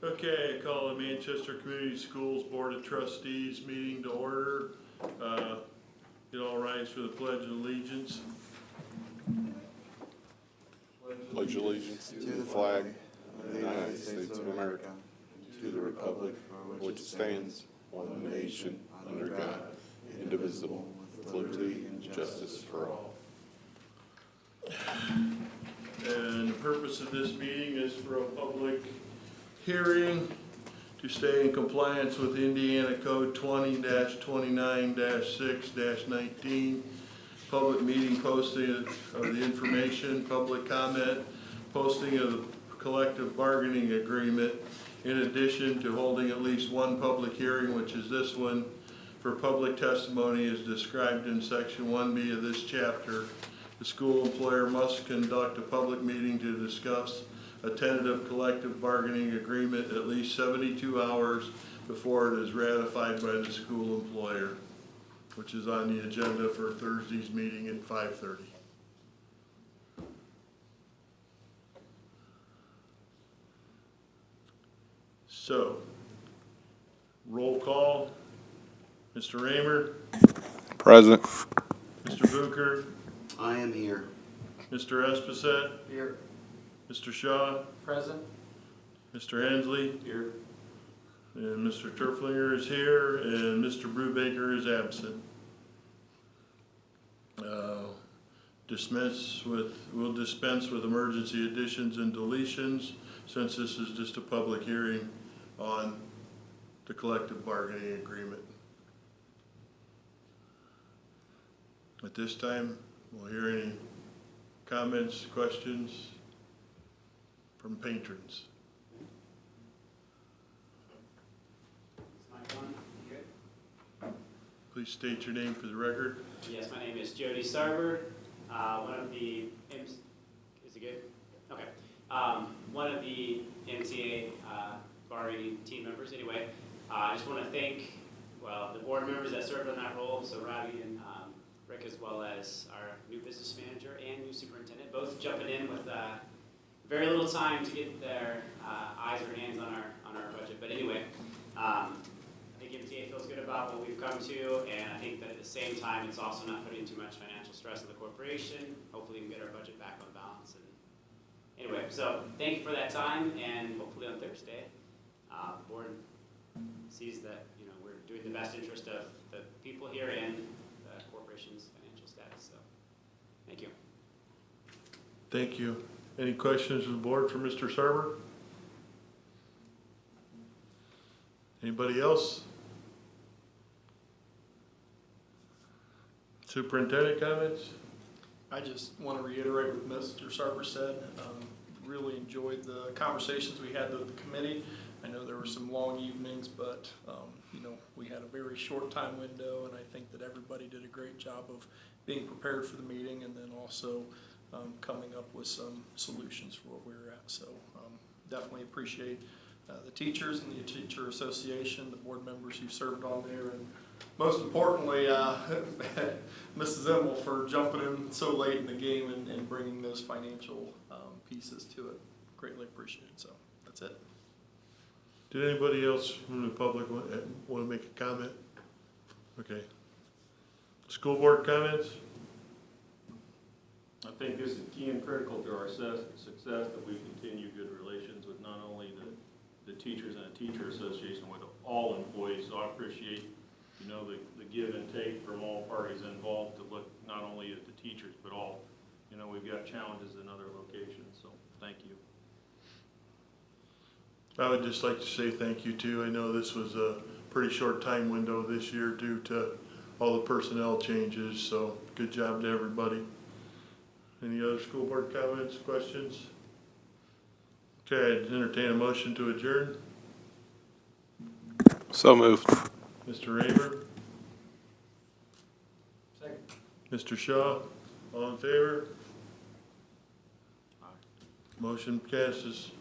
Okay, I call the Manchester Community Schools Board of Trustees meeting to order. You'd all rise for the Pledge of Allegiance. Pledge allegiance to the flag of the United States of America, and to the republic for which it stands, one nation, under God, indivisible, with liberty and justice for all. And the purpose of this meeting is for a public hearing to stay in compliance with Indiana Code 20-29-6-19, public meeting posting of the information, public comment, posting of the collective bargaining agreement, in addition to holding at least one public hearing, which is this one, for public testimony as described in section 1B of this chapter. The school employer must conduct a public meeting to discuss a tentative collective bargaining agreement at least 72 hours before it is ratified by the school employer, which is on the agenda for Thursday's meeting at 5:30. So, roll call. Mr. Raymer. Present. Mr. Bucher. I am here. Mr. Esposette. Here. Mr. Shaw. Present. Mr. Hensley. Here. And Mr. Turflinger is here, and Mr. Brubaker is absent. We'll dispense with emergency additions and deletions, since this is just a public hearing on the collective bargaining agreement. At this time, we'll hear any comments, questions from patrons. Please state your name for the record. Yes, my name is Jody Sarver. One of the is it good? Okay. One of the MTA bargaining team members. Anyway, I just want to thank the board members that served on that role. So Robbie and Rick, as well as our new business manager and new superintendent, both jumping in with very little time to get their eyes or hands on our budget. But anyway. I think MTA feels good about what we've come to, and I think that at the same time, it's also not putting too much financial stress on the corporation. Hopefully, we can get our budget back on balance. And anyway, so thank you for that time, and hopefully on Thursday, the board sees that we're doing the best interest of the people here and the corporation's financial status. So, thank you. Thank you. Any questions of the board for Mr. Sarver? Anybody else? Superintendent comments? I just want to reiterate what Mr. Sarver said. Really enjoyed the conversations we had with the committee. I know there were some long evenings, but we had a very short time window, and I think that everybody did a great job of being prepared for the meeting and then also coming up with some solutions for where we're at. So definitely appreciate the teachers and the teacher association, the board members who served on there, and most importantly, Mrs. Emmel for jumping in so late in the game and bringing those financial pieces to it. Greatly appreciated. So that's it. Did anybody else from the public want to make a comment? Okay. School board comments? I think this is key and critical to our success that we continue good relations with not only the teachers and the teacher association, with all employees. So I appreciate the give and take from all parties involved to look not only at the teachers but all. We've got challenges in other locations, so thank you. I would just like to say thank you too. I know this was a pretty short time window this year due to all the personnel changes, so good job to everybody. Any other school board comments, questions? Okay, I'd entertain a motion to adjourn. So moved. Mr. Raymer? Second. Mr. Shaw? All in favor? Motion passes.